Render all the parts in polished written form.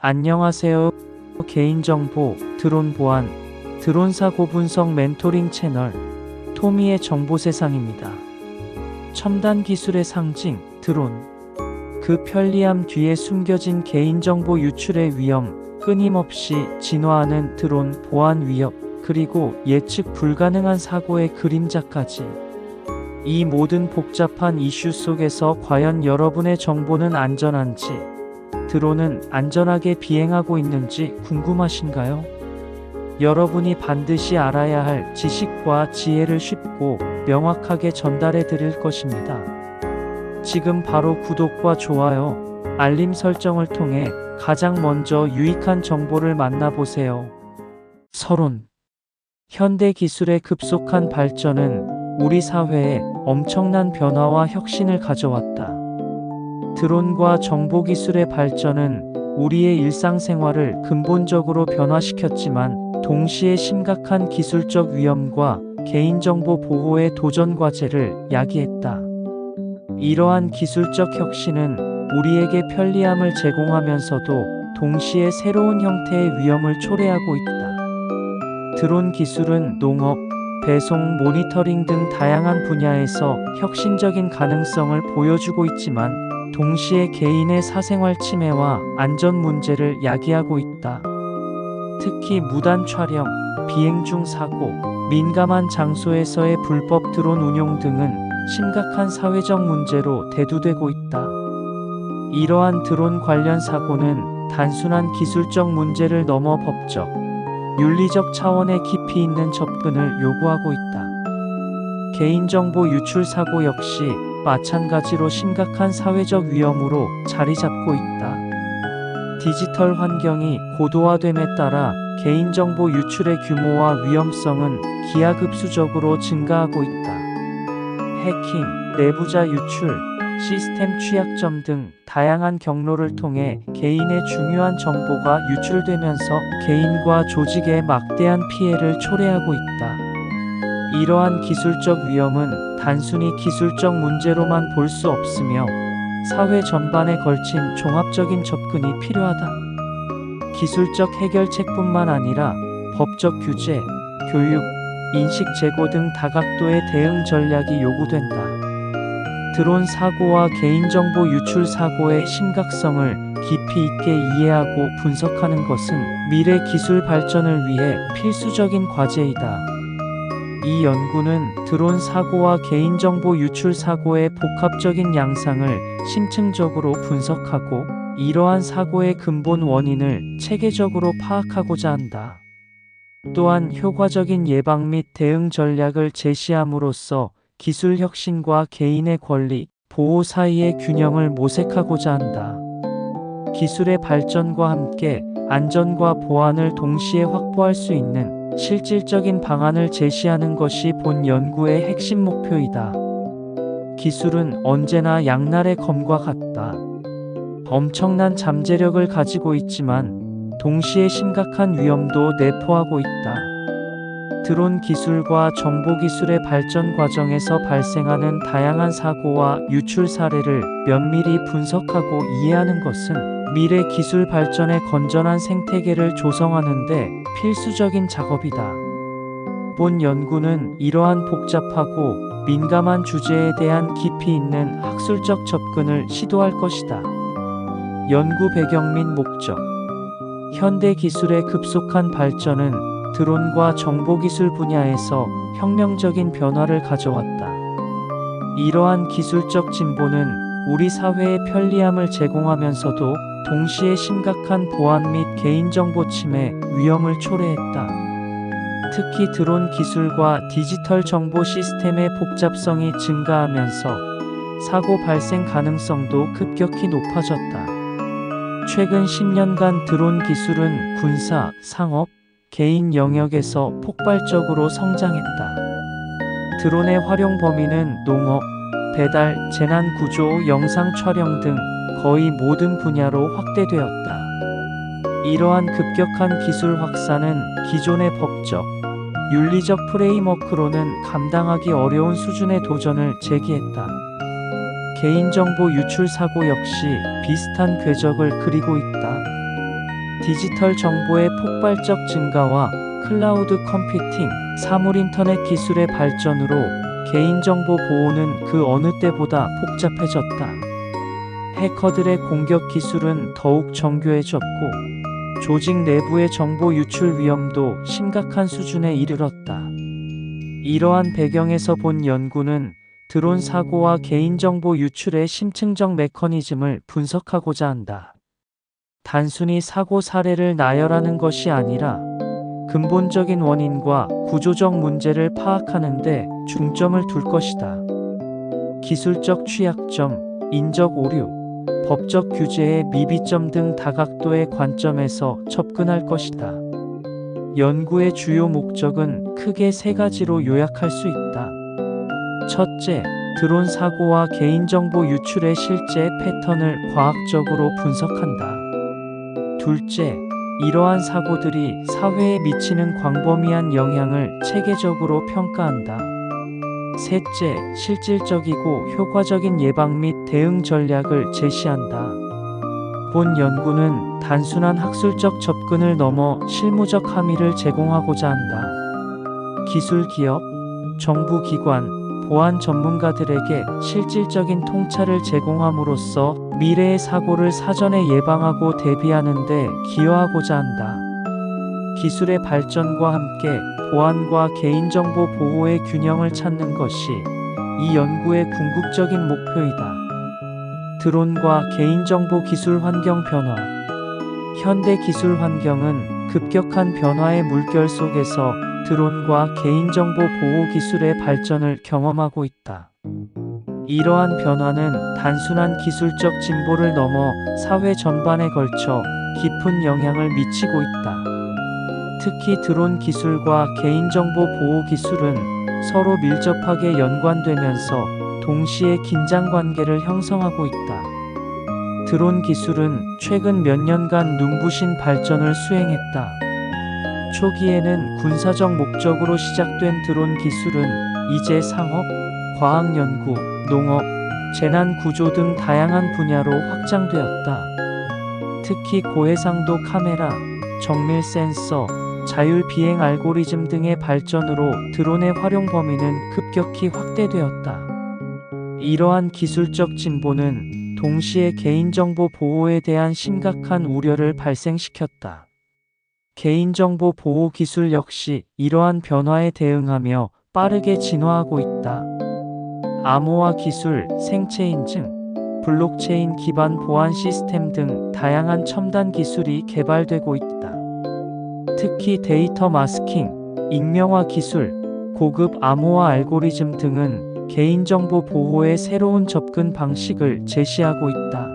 안녕하세요. 개인정보, 드론 보안, 드론 사고 분석 멘토링 채널, 토미의 정보세상입니다. 첨단 기술의 상징, 드론. 그 편리함 뒤에 숨겨진 개인정보 유출의 위험, 끊임없이 진화하는 드론 보안 위협, 그리고 예측 불가능한 사고의 그림자까지. 이 모든 복잡한 이슈 속에서 과연 여러분의 정보는 안전한지, 드론은 안전하게 비행하고 있는지 궁금하신가요? 여러분이 반드시 알아야 할 지식과 지혜를 쉽고 명확하게 전달해 드릴 것입니다. 지금 바로 구독과 좋아요, 알림 설정을 통해 가장 먼저 유익한 정보를 만나보세요. 서론. 현대 기술의 급속한 발전은 우리 사회에 엄청난 변화와 혁신을 가져왔다. 드론과 정보기술의 발전은 우리의 일상생활을 근본적으로 변화시켰지만 동시에 심각한 기술적 위험과 개인정보 보호의 도전 과제를 야기했다. 이러한 기술적 혁신은 우리에게 편리함을 제공하면서도 동시에 새로운 형태의 위험을 초래하고 있다. 드론 기술은 농업, 배송, 모니터링 등 다양한 분야에서 혁신적인 가능성을 보여주고 있지만 동시에 개인의 사생활 침해와 안전 문제를 야기하고 있다. 특히 무단 촬영, 비행 중 사고, 민감한 장소에서의 불법 드론 운용 등은 심각한 사회적 문제로 대두되고 있다. 이러한 드론 관련 사고는 단순한 기술적 문제를 넘어 법적, 윤리적 차원의 깊이 있는 접근을 요구하고 있다. 개인정보 유출 사고 역시 마찬가지로 심각한 사회적 위험으로 자리 잡고 있다. 디지털 환경이 고도화됨에 따라 개인정보 유출의 규모와 위험성은 기하급수적으로 증가하고 있다. 해킹, 내부자 유출, 시스템 취약점 등 다양한 경로를 통해 개인의 중요한 정보가 유출되면서 개인과 조직에 막대한 피해를 초래하고 있다. 이러한 기술적 위험은 단순히 기술적 문제로만 볼 수 없으며 사회 전반에 걸친 종합적인 접근이 필요하다. 기술적 해결책뿐만 아니라 법적 규제, 교육, 인식 제고 등 다각도의 대응 전략이 요구된다. 드론 사고와 개인정보 유출 사고의 심각성을 깊이 있게 이해하고 분석하는 것은 미래 기술 발전을 위해 필수적인 과제이다. 이 연구는 드론 사고와 개인정보 유출 사고의 복합적인 양상을 심층적으로 분석하고 이러한 사고의 근본 원인을 체계적으로 파악하고자 한다. 또한 효과적인 예방 및 대응 전략을 제시함으로써 기술 혁신과 개인의 권리, 보호 사이의 균형을 모색하고자 한다. 기술의 발전과 함께 안전과 보안을 동시에 확보할 수 있는 실질적인 방안을 제시하는 것이 본 연구의 핵심 목표이다. 기술은 언제나 양날의 검과 같다. 엄청난 잠재력을 가지고 있지만 동시에 심각한 위험도 내포하고 있다. 드론 기술과 정보 기술의 발전 과정에서 발생하는 다양한 사고와 유출 사례를 면밀히 분석하고 이해하는 것은 미래 기술 발전의 건전한 생태계를 조성하는 데 필수적인 작업이다. 본 연구는 이러한 복잡하고 민감한 주제에 대한 깊이 있는 학술적 접근을 시도할 것이다. 연구 배경 및 목적. 현대 기술의 급속한 발전은 드론과 정보기술 분야에서 혁명적인 변화를 가져왔다. 이러한 기술적 진보는 우리 사회의 편리함을 제공하면서도 동시에 심각한 보안 및 개인정보 침해 위험을 초래했다. 특히 드론 기술과 디지털 정보 시스템의 복잡성이 증가하면서 사고 발생 가능성도 급격히 높아졌다. 최근 10년간 드론 기술은 군사, 상업, 개인 영역에서 폭발적으로 성장했다. 드론의 활용 범위는 농업, 배달, 재난구조, 영상 촬영 등 거의 모든 분야로 확대되었다. 이러한 급격한 기술 확산은 기존의 법적, 윤리적 프레임워크로는 감당하기 어려운 수준의 도전을 제기했다. 개인정보 유출 사고 역시 비슷한 궤적을 그리고 있다. 디지털 정보의 폭발적 증가와 클라우드 컴퓨팅, 사물 인터넷 기술의 발전으로 개인정보 보호는 그 어느 때보다 복잡해졌다. 해커들의 공격 기술은 더욱 정교해졌고, 조직 내부의 정보 유출 위험도 심각한 수준에 이르렀다. 이러한 배경에서 본 연구는 드론 사고와 개인정보 유출의 심층적 메커니즘을 분석하고자 한다. 단순히 사고 사례를 나열하는 것이 아니라 근본적인 원인과 구조적 문제를 파악하는 데 중점을 둘 것이다. 기술적 취약점, 인적 오류, 법적 규제의 미비점 등 다각도의 관점에서 접근할 것이다. 연구의 주요 목적은 크게 세 가지로 요약할 수 있다. 첫째, 드론 사고와 개인정보 유출의 실제 패턴을 과학적으로 분석한다. 둘째, 이러한 사고들이 사회에 미치는 광범위한 영향을 체계적으로 평가한다. 셋째, 실질적이고 효과적인 예방 및 대응 전략을 제시한다. 본 연구는 단순한 학술적 접근을 넘어 실무적 함의를 제공하고자 한다. 기술 기업, 정부 기관, 보안 전문가들에게 실질적인 통찰을 제공함으로써 미래의 사고를 사전에 예방하고 대비하는 데 기여하고자 한다. 기술의 발전과 함께 보안과 개인정보 보호의 균형을 찾는 것이 이 연구의 궁극적인 목표이다. 드론과 개인정보 기술 환경 변화. 현대 기술 환경은 급격한 변화의 물결 속에서 드론과 개인정보 보호 기술의 발전을 경험하고 있다. 이러한 변화는 단순한 기술적 진보를 넘어 사회 전반에 걸쳐 깊은 영향을 미치고 있다. 특히 드론 기술과 개인정보 보호 기술은 서로 밀접하게 연관되면서 동시에 긴장 관계를 형성하고 있다. 드론 기술은 최근 몇 년간 눈부신 발전을 수행했다. 초기에는 군사적 목적으로 시작된 드론 기술은 이제 상업, 과학연구, 농업, 재난구조 등 다양한 분야로 확장되었다. 특히 고해상도 카메라, 정밀 센서, 자율비행 알고리즘 등의 발전으로 드론의 활용 범위는 급격히 확대되었다. 이러한 기술적 진보는 동시에 개인정보 보호에 대한 심각한 우려를 발생시켰다. 개인정보 보호 기술 역시 이러한 변화에 대응하며 빠르게 진화하고 있다. 암호화 기술, 생체 인증, 블록체인 기반 보안 시스템 등 다양한 첨단 기술이 개발되고 있다. 특히 데이터 마스킹, 익명화 기술, 고급 암호화 알고리즘 등은 개인정보 보호의 새로운 접근 방식을 제시하고 있다.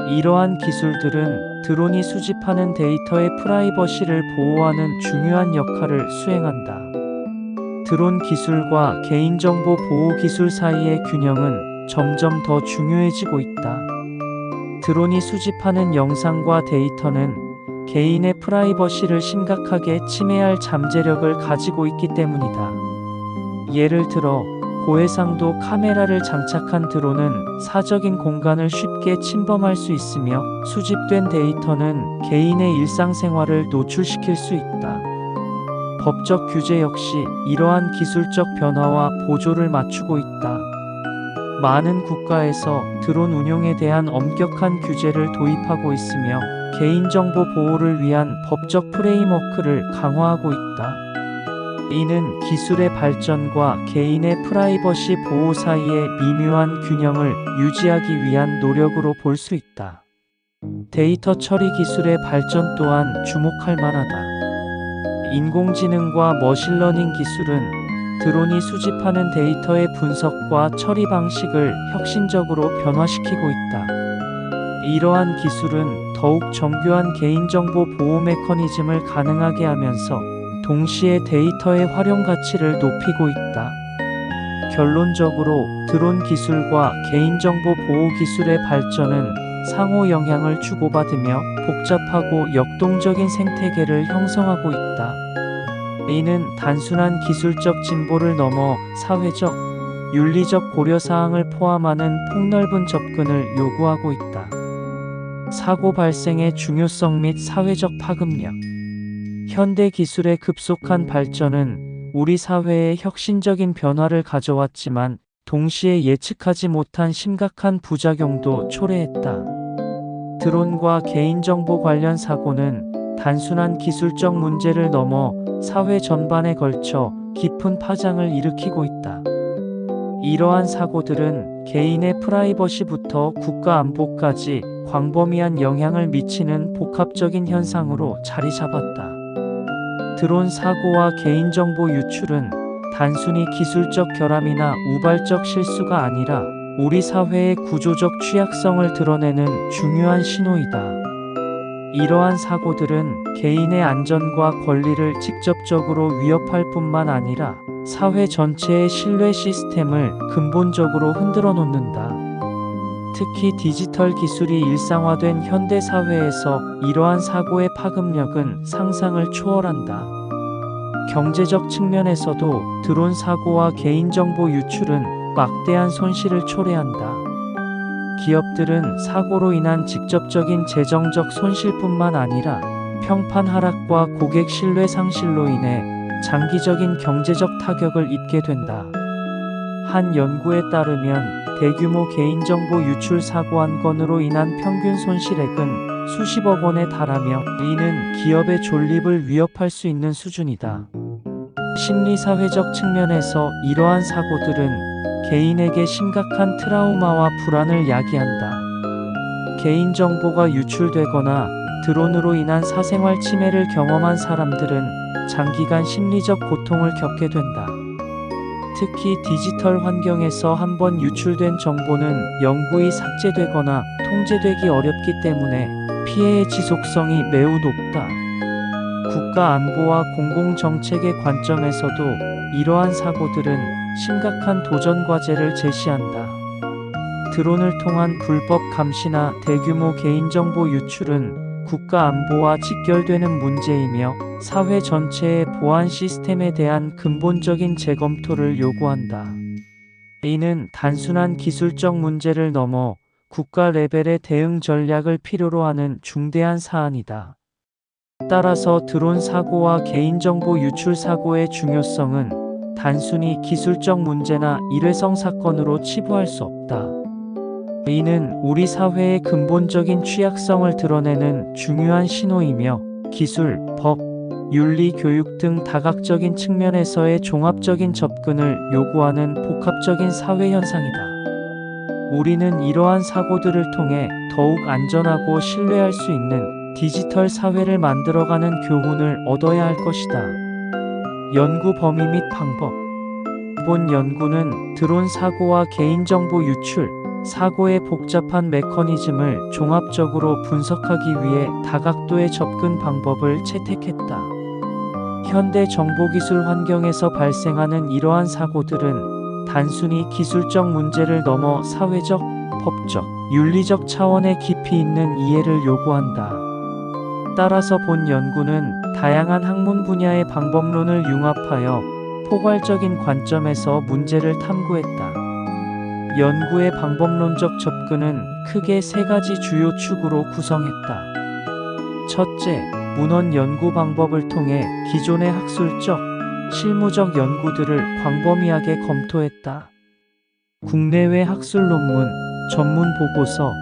이러한 기술들은 드론이 수집하는 데이터의 프라이버시를 보호하는 중요한 역할을 수행한다. 드론 기술과 개인정보 보호 기술 사이의 균형은 점점 더 중요해지고 있다. 드론이 수집하는 영상과 데이터는 개인의 프라이버시를 심각하게 침해할 잠재력을 가지고 있기 때문이다. 예를 들어 고해상도 카메라를 장착한 드론은 사적인 공간을 쉽게 침범할 수 있으며 수집된 데이터는 개인의 일상생활을 노출시킬 수 있다. 법적 규제 역시 이러한 기술적 변화와 보조를 맞추고 있다. 많은 국가에서 드론 운용에 대한 엄격한 규제를 도입하고 있으며 개인정보 보호를 위한 법적 프레임워크를 강화하고 있다. 이는 기술의 발전과 개인의 프라이버시 보호 사이의 미묘한 균형을 유지하기 위한 노력으로 볼 수 있다. 데이터 처리 기술의 발전 또한 주목할 만하다. 인공지능과 머신러닝 기술은 드론이 수집하는 데이터의 분석과 처리 방식을 혁신적으로 변화시키고 있다. 이러한 기술은 더욱 정교한 개인정보 보호 메커니즘을 가능하게 하면서 동시에 데이터의 활용 가치를 높이고 있다. 결론적으로 드론 기술과 개인정보 보호 기술의 발전은 상호 영향을 주고받으며 복잡하고 역동적인 생태계를 형성하고 있다. 이는 단순한 기술적 진보를 넘어 사회적, 윤리적 고려사항을 포함하는 폭넓은 접근을 요구하고 있다. 사고 발생의 중요성 및 사회적 파급력. 현대 기술의 급속한 발전은 우리 사회에 혁신적인 변화를 가져왔지만 동시에 예측하지 못한 심각한 부작용도 초래했다. 드론과 개인정보 관련 사고는 단순한 기술적 문제를 넘어 사회 전반에 걸쳐 깊은 파장을 일으키고 있다. 이러한 사고들은 개인의 프라이버시부터 국가 안보까지 광범위한 영향을 미치는 복합적인 현상으로 자리 잡았다. 드론 사고와 개인정보 유출은 단순히 기술적 결함이나 우발적 실수가 아니라 우리 사회의 구조적 취약성을 드러내는 중요한 신호이다. 이러한 사고들은 개인의 안전과 권리를 직접적으로 위협할 뿐만 아니라 사회 전체의 신뢰 시스템을 근본적으로 흔들어 놓는다. 특히 디지털 기술이 일상화된 현대 사회에서 이러한 사고의 파급력은 상상을 초월한다. 경제적 측면에서도 드론 사고와 개인정보 유출은 막대한 손실을 초래한다. 기업들은 사고로 인한 직접적인 재정적 손실뿐만 아니라 평판 하락과 고객 신뢰 상실로 인해 장기적인 경제적 타격을 입게 된다. 한 연구에 따르면 대규모 개인정보 유출 사고 한 건으로 인한 평균 손실액은 수십억 원에 달하며 이는 기업의 존립을 위협할 수 있는 수준이다. 심리사회적 측면에서 이러한 사고들은 개인에게 심각한 트라우마와 불안을 야기한다. 개인정보가 유출되거나 드론으로 인한 사생활 침해를 경험한 사람들은 장기간 심리적 고통을 겪게 된다. 특히 디지털 환경에서 한번 유출된 정보는 영구히 삭제되거나 통제되기 어렵기 때문에 피해의 지속성이 매우 높다. 국가 안보와 공공정책의 관점에서도 이러한 사고들은 심각한 도전 과제를 제시한다. 드론을 통한 불법 감시나 대규모 개인정보 유출은 국가 안보와 직결되는 문제이며 사회 전체의 보안 시스템에 대한 근본적인 재검토를 요구한다. 이는 단순한 기술적 문제를 넘어 국가 레벨의 대응 전략을 필요로 하는 중대한 사안이다. 따라서 드론 사고와 개인정보 유출 사고의 중요성은 단순히 기술적 문제나 일회성 사건으로 치부할 수 없다. 이는 우리 사회의 근본적인 취약성을 드러내는 중요한 신호이며 기술, 법, 윤리, 교육 등 다각적인 측면에서의 종합적인 접근을 요구하는 복합적인 사회 현상이다. 우리는 이러한 사고들을 통해 더욱 안전하고 신뢰할 수 있는 디지털 사회를 만들어가는 교훈을 얻어야 할 것이다. 연구 범위 및 방법. 본 연구는 드론 사고와 개인정보 유출, 사고의 복잡한 메커니즘을 종합적으로 분석하기 위해 다각도의 접근 방법을 채택했다. 현대 정보기술 환경에서 발생하는 이러한 사고들은 단순히 기술적 문제를 넘어 사회적, 법적, 윤리적 차원의 깊이 있는 이해를 요구한다. 따라서 본 연구는 다양한 학문 분야의 방법론을 융합하여 포괄적인 관점에서 문제를 탐구했다. 연구의 방법론적 접근은 크게 세 가지 주요 축으로 구성했다. 첫째, 문헌 연구 방법을 통해 기존의 학술적, 실무적 연구들을 광범위하게 검토했다. 국내외 학술 논문, 전문 보고서,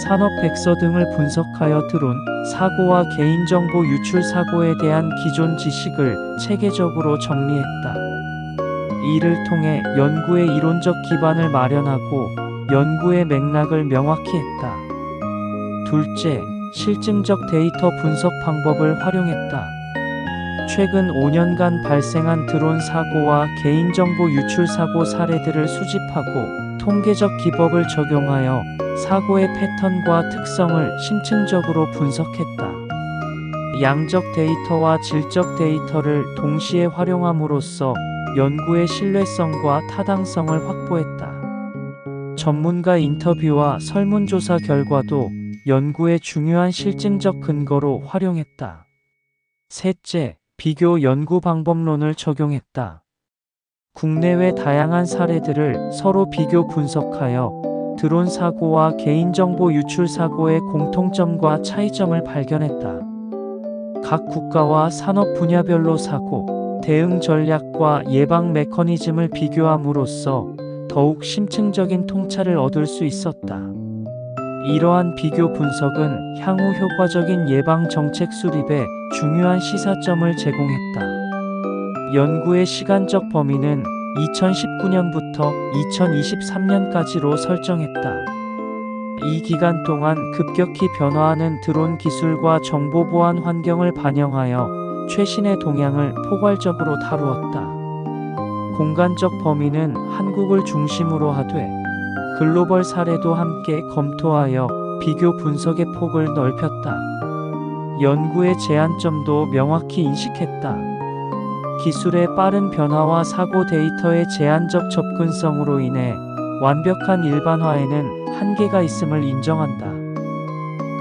산업 백서 등을 분석하여 드론 사고와 개인정보 유출 사고에 대한 기존 지식을 체계적으로 정리했다. 이를 통해 연구의 이론적 기반을 마련하고 연구의 맥락을 명확히 했다. 둘째, 실증적 데이터 분석 방법을 활용했다. 최근 5년간 발생한 드론 사고와 개인정보 유출 사고 사례들을 수집하고 통계적 기법을 적용하여 사고의 패턴과 특성을 심층적으로 분석했다. 양적 데이터와 질적 데이터를 동시에 활용함으로써 연구의 신뢰성과 타당성을 확보했다. 전문가 인터뷰와 설문조사 결과도 연구의 중요한 실증적 근거로 활용했다. 셋째, 비교 연구 방법론을 적용했다. 국내외 다양한 사례들을 서로 비교 분석하여 드론 사고와 개인정보 유출 사고의 공통점과 차이점을 발견했다. 각 국가와 산업 분야별로 사고, 대응 전략과 예방 메커니즘을 비교함으로써 더욱 심층적인 통찰을 얻을 수 있었다. 이러한 비교 분석은 향후 효과적인 예방 정책 수립에 중요한 시사점을 제공했다. 연구의 시간적 범위는 2019년부터 2023년까지로 설정했다. 이 기간 동안 급격히 변화하는 드론 기술과 정보 보안 환경을 반영하여 최신의 동향을 포괄적으로 다루었다. 공간적 범위는 한국을 중심으로 하되 글로벌 사례도 함께 검토하여 비교 분석의 폭을 넓혔다. 연구의 제한점도 명확히 인식했다. 기술의 빠른 변화와 사고 데이터의 제한적 접근성으로 인해 완벽한 일반화에는 한계가 있음을 인정한다.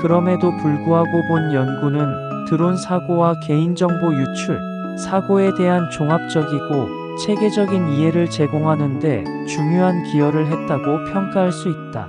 그럼에도 불구하고 본 연구는 드론 사고와 개인정보 유출, 사고에 대한 종합적이고 체계적인 이해를 제공하는 데 중요한 기여를 했다고 평가할 수 있다.